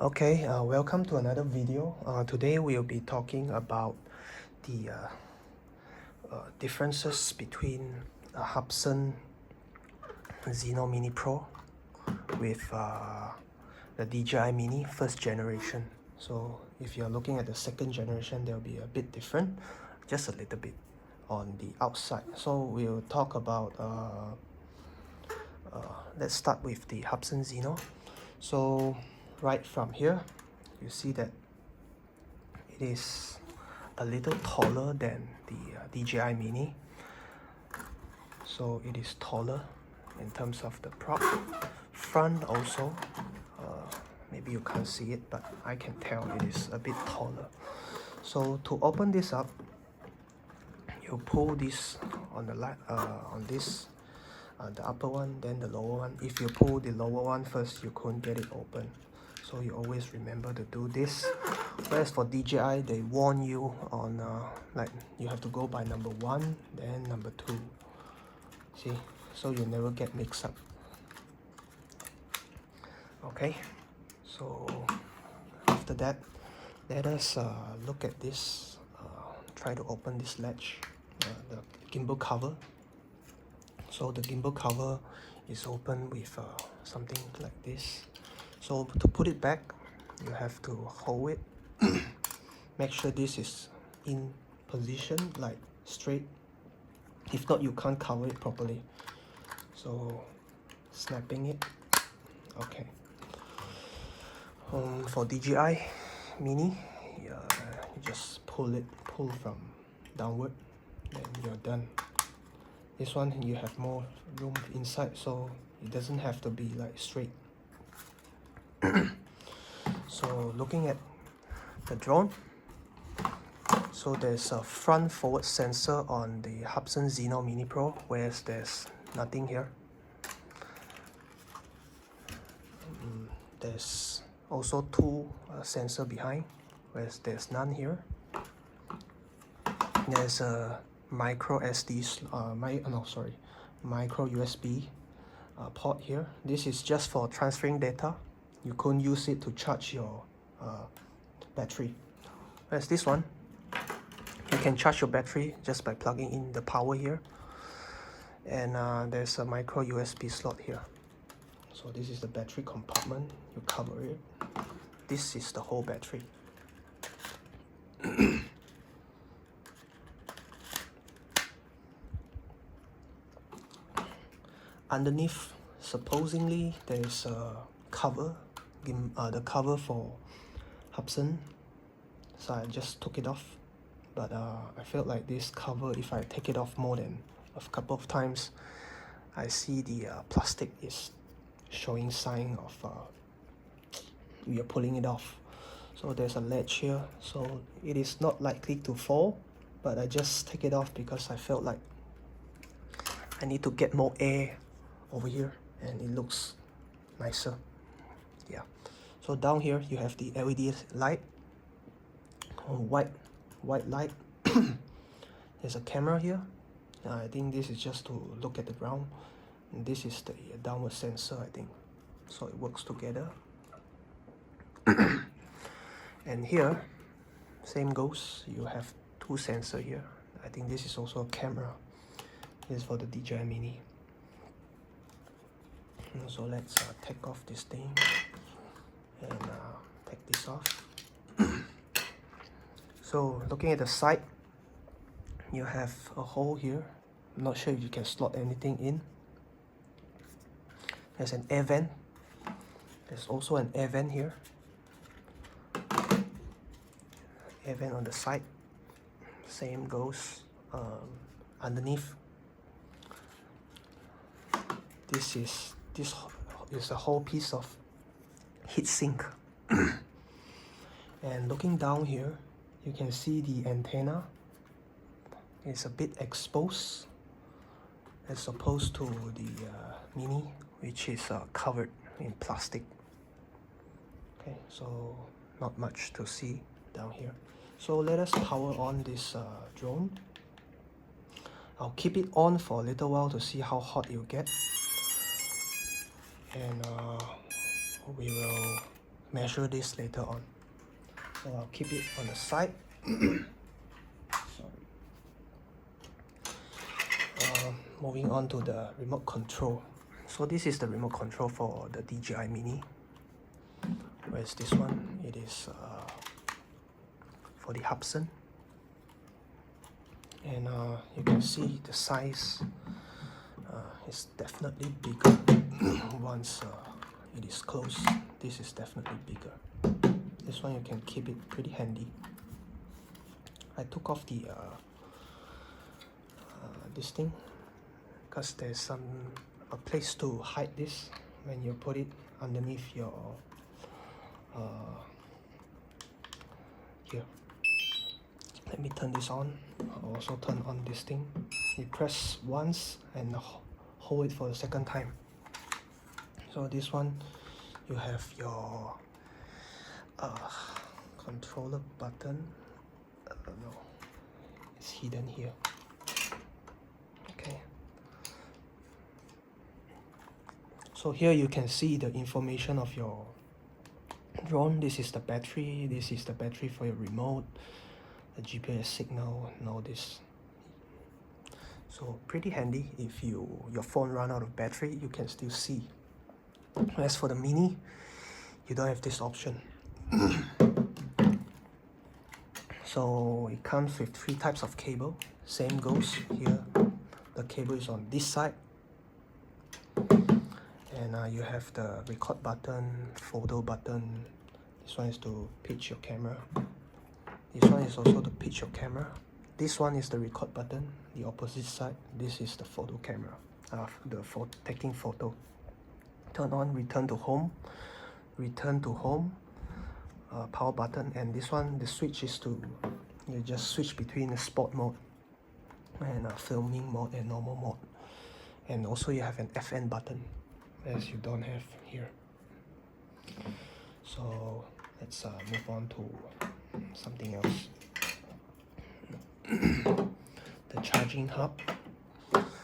Okay, welcome to another video. Today we'll be talking about the differences between a Hubsan Zino Mini Pro with the Dji Mini first generation. So if you're looking at the second generation, they'll be a bit different, just a little bit on the outside. So we'll talk about, let's start with the Hubsan Zino. So right from here, you see that it is a little taller than the Dji Mini. So it is taller in terms of the prop. Front also, maybe you can't see it, but I can tell it is a bit taller. So to open this up, you pull this on the on this, the upper one, then the lower one. If you pull the lower one first, you couldn't get it open. So you always remember to do this. Whereas for DJI, they warn you on like you have to go by number 1, then number 2. See, so you never get mixed up. Okay, so after that, let us look at this. Try to open this latch, the gimbal cover. So the gimbal cover is open with something like this. So to put it back, you have to hold it. Make sure this is in position, like straight. If not, you can't cover it properly. So snapping it. Okay. For DJI Mini, you just pull from downward, then you're done. This one you have more room inside, so it doesn't have to be like straight. So looking at the drone, so there's a front forward sensor on the Hubsan Zino Mini Pro, whereas there's nothing here. There's also 2 sensors behind, whereas there's none here. There's a micro USB port here. This is just for transferring data. You couldn't use it to charge your battery. Whereas this one, you can charge your battery just by plugging in the power here. And there's a micro USB slot here. So this is the battery compartment. You cover it. This is the whole battery. Underneath, supposedly there's a cover, the cover for Hubsan. So I just took it off, but I felt like this cover, if I take it off more than a couple of times, I see the plastic is showing sign of we are pulling it off. So there's a ledge here, so it is not likely to fall, but I just take it off because I felt like I need to get more air over here and it looks nicer. Yeah, so down here you have the LED light, white light. There's a camera here. I think this is just to look at the ground, and this is the downward sensor, I think, so it works together. And here, same goes, you have 2 sensors here. I think this is also a camera. This is for the DJI Mini. So let's take off this thing and take this off. So looking at the side, you have a hole here. I'm not sure if you can slot anything in. There's an air vent. There's also an air vent here. Air vent on the side. Same goes underneath. This is a whole piece of heat sink. And looking down here, you can see the antenna is a bit exposed as opposed to the Mini, which is covered in plastic. Okay, so not much to see down here. So let us power on this drone. I'll keep it on for a little while to see how hot it will get. And we will measure this later on. So I'll keep it on the side. Sorry. Moving on to the remote control. So this is the remote control for the Dji Mini. Whereas this one, it is for the Hubsan. And you can see the size is definitely bigger. Once it is closed, this is definitely bigger. This one you can keep it pretty handy. I took off the this thing because there's a place to hide this when you put it underneath your here. Let me turn this on. I'll also turn on this thing. You press once and hold it for the second time. So this one, you have your controller button. No, it's hidden here. Okay. So here you can see the information of your drone. This is the battery. This is the battery for your remote, the GPS signal, and all this. So pretty handy. If your phone run out of battery, you can still see. As for the Mini, you don't have this option. So it comes with 3 types of cable. Same goes here. The cable is on this side. And you have the record button, photo button. This one is to pitch your camera. This one is also to pitch your camera. This one is the record button. The opposite side, this is the photo camera, taking photo. Turn on, return to home, power button. And this one, the switch is to, you just switch between the sport mode and filming mode and normal mode. And also you have an FN button, as you don't have here. So let's move on to something else. The charging hub.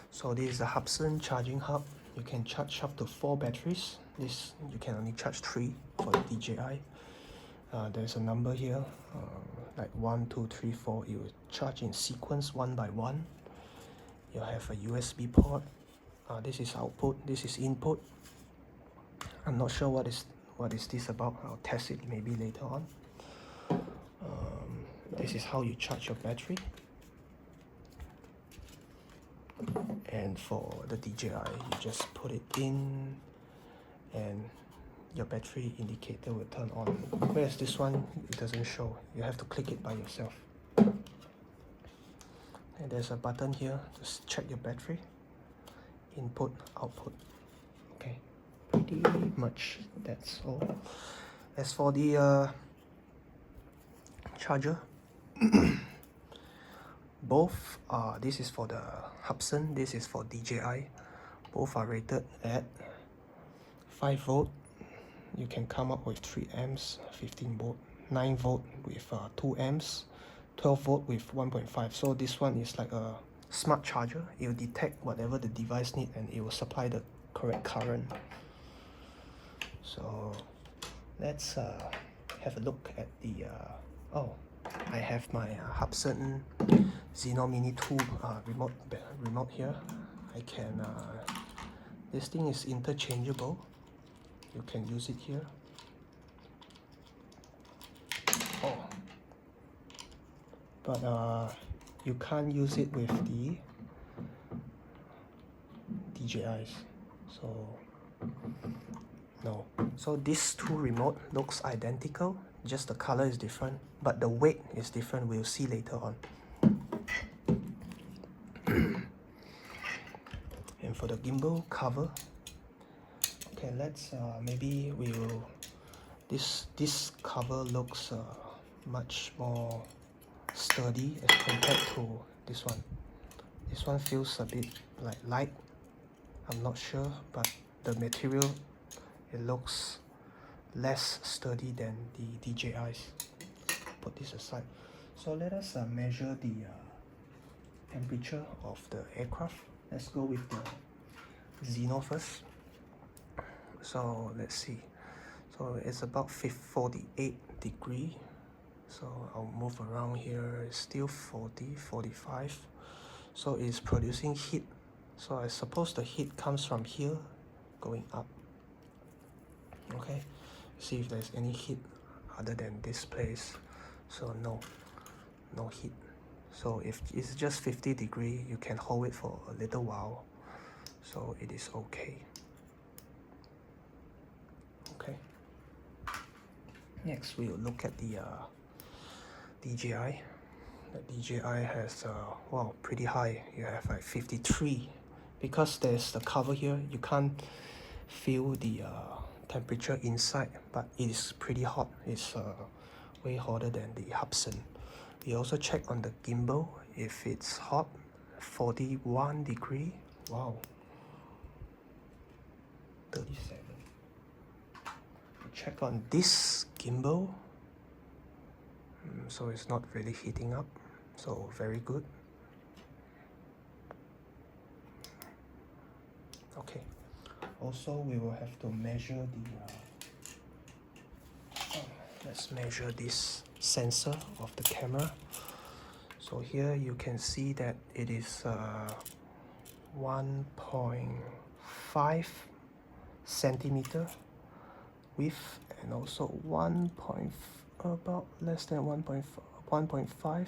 So this is the Hubsan charging hub. You can charge up to 4 batteries. This you can only charge 3 for the DJI. There's a number here, like 1, 2, 3, 4. You charge in sequence one by one. You have a USB port. This is output. This is input. I'm not sure what is this about. I'll test it maybe later on. This is how you charge your battery. And for the DJI, you just put it in and your battery indicator will turn on. Whereas this one, it doesn't show. You have to click it by yourself. And there's a button here to check your battery. Input, output. Okay, pretty much that's all. As for the charger, both this is for the Hubsan, this is for DJI. Both are rated at 5 volt. You can come up with 3 amps, 15 volt, 9 volt with 2 amps, 12 volt with 1.5. So this one is like a smart charger. It will detect whatever the device needs and it will supply the correct current. So let's have a look at the I have my Hubsan Xenomini 2 remote here. I can this thing is interchangeable. You can use it here. But you can't use it with the DJIs. So no. So these 2 remote looks identical, just the color is different, but the weight is different. We'll see later on. And for the gimbal cover, okay, let's maybe we will. This cover looks much more sturdy as compared to this one. This one feels a bit like light. I'm not sure, but the material, it looks less sturdy than the DJIs. Put this aside. So let us measure the temperature of the aircraft. Let's go with the Zino first. So let's see. So it's about 48 degree. So I'll move around here. It's still 40, 45. So it's producing heat. So I suppose the heat comes from here going up. Okay, see if there's any heat other than this place. So no heat. So if it's just 50 degree, you can hold it for a little while. So it is okay. Okay. Next, we'll look at the DJI. The DJI has wow, pretty high. You have like 53. Because there's the cover here, you can't feel the temperature inside, but it is pretty hot. It's way hotter than the Hubsan. We also check on the gimbal if it's hot. 41 degree. Wow. 37. Check on this gimbal. So it's not really heating up. So very good. Okay. Also, we will have to measure the let's measure this sensor of the camera. So here you can see that it is 1.5 centimeter width, and also about less than 1.5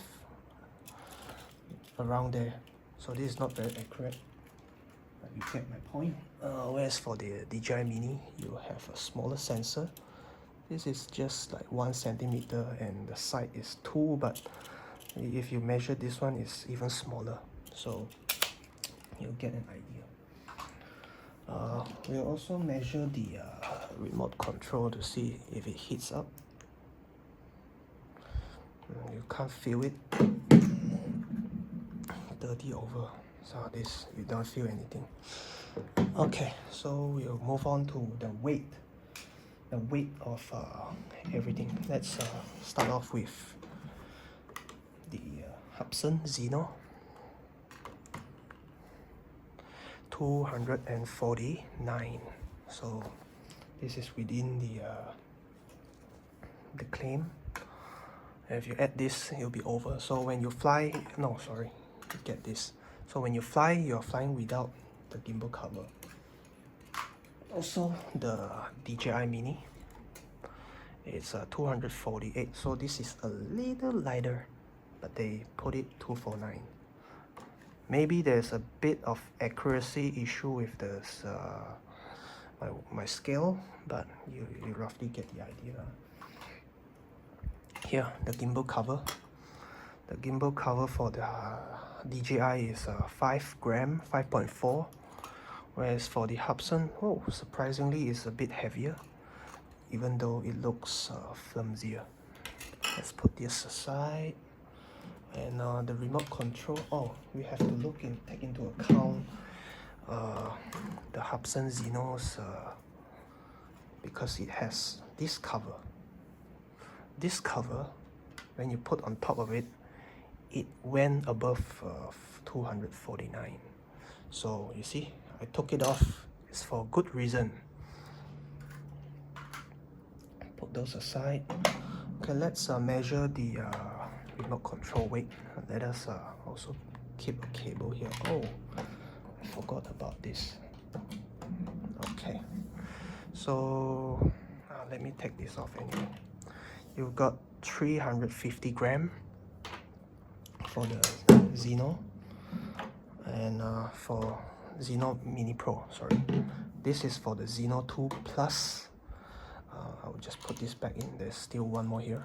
around there. So this is not very accurate, but you get my point. Whereas for the DJI Mini, you have a smaller sensor. This is just like 1 centimeter and the side is 2, but if you measure this one, it's even smaller. So you'll get an idea. We'll also measure the remote control to see if it heats up. You can't feel it. 30 over. So this, you don't feel anything. Okay, so we'll move on to the weight. The weight of everything. Let's start off with the Hubsan Zino. 249. So this is within the claim. If you add this, it'll be over. So when you fly, no, sorry, get this. So when you fly, you're flying without the gimbal cover. Also, the DJI Mini, it's 248. So this is a little lighter, but they put it 249. Maybe there's a bit of accuracy issue with this my scale, but you roughly get the idea. Here, the gimbal cover. The gimbal cover for the DJI is 5 gram, 5.4, whereas for the Hubsan, oh, surprisingly, it's a bit heavier, even though it looks flimsier. Let's put this aside. And the remote control, oh, we have to take into account the Hubsan Zino's because it has this cover. This cover, when you put on top of it, it went above 249. So you see, I took it off. It's for a good reason. Put those aside. Okay, let's measure the remote control weight. Let us also keep a cable here. Oh, I forgot about this. Okay, so let me take this off anyway. You've got 350 gram for the Zino, and for Zino Mini Pro, sorry. This is for the Zino 2 Plus. I'll just put this back in. There's still one more here.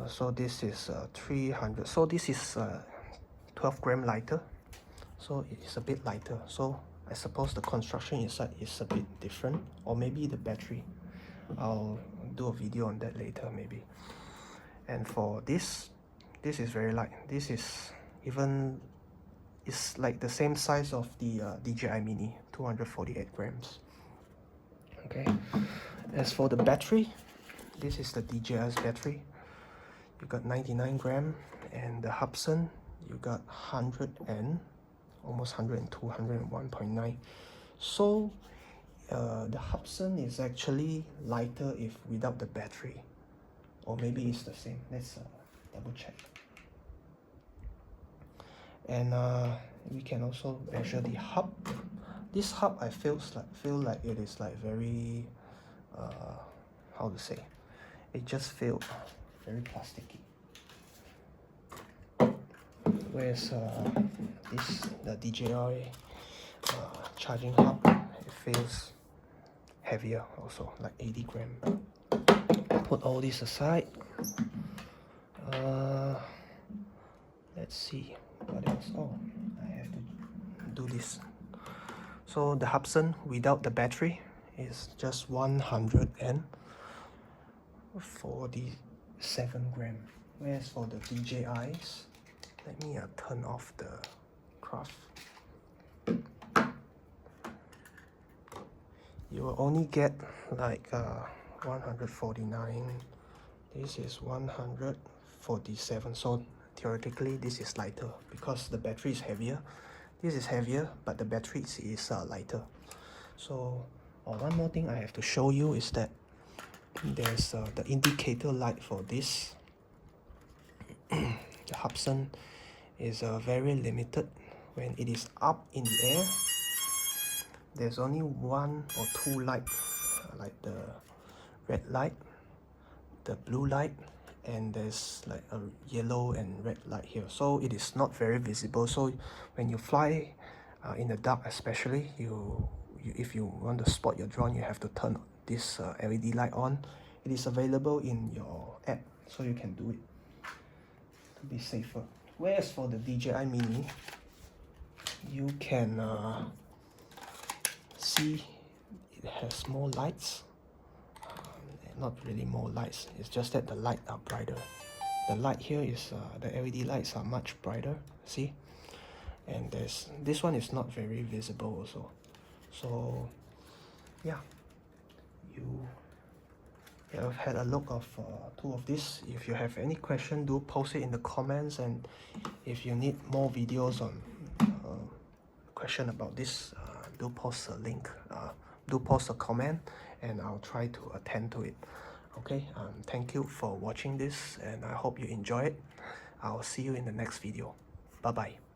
So this is 300. So this is 12 gram lighter. So it's a bit lighter. So I suppose the construction inside is a bit different, or maybe the battery. I'll do a video on that later maybe. And for this is very light. This is even, it's like the same size of the DJI Mini, 248 grams. Okay. As for the battery, this is the DJI's battery. You got 99 gram, and the Hubsan you got 100 and almost 102, 101.9. So the Hubsan is actually lighter if without the battery, or maybe it's the same. Let's double check. And we can also measure the hub. This hub I feel like it is like very how to say, it just feels very plasticky. Whereas the DJI charging hub, it feels heavier also, like 80 gram. Put all this aside. Let's see what else. Oh, I have to do this. So the Hubsan without the battery is just 147 gram. Whereas for the DJIs, let me turn off the craft. You will only get like 149. This is 147. So theoretically, this is lighter because the battery is heavier. This is heavier, but the battery is lighter. So one more thing I have to show you is that there's the indicator light for this. The Hubsan is very limited. When it is up in the air, there's only one or two lights, like the red light, the blue light, and there's like a yellow and red light here. So it is not very visible. So when you fly in the dark, especially, if you want to spot your drone, you have to turn this LED light on. It is available in your app, so you can do it to be safer. Whereas for the DJI Mini, you can see it has more lights. Not really more lights, it's just that the lights are brighter. The light here is the LED lights are much brighter, see? And this one is not very visible also. So yeah, you have had a look of two of these. If you have any question, do post it in the comments, and if you need more videos on question about this, do post a link, do post a comment, and I'll try to attend to it. Okay, thank you for watching this, and I hope you enjoy it. I'll see you in the next video. Bye bye.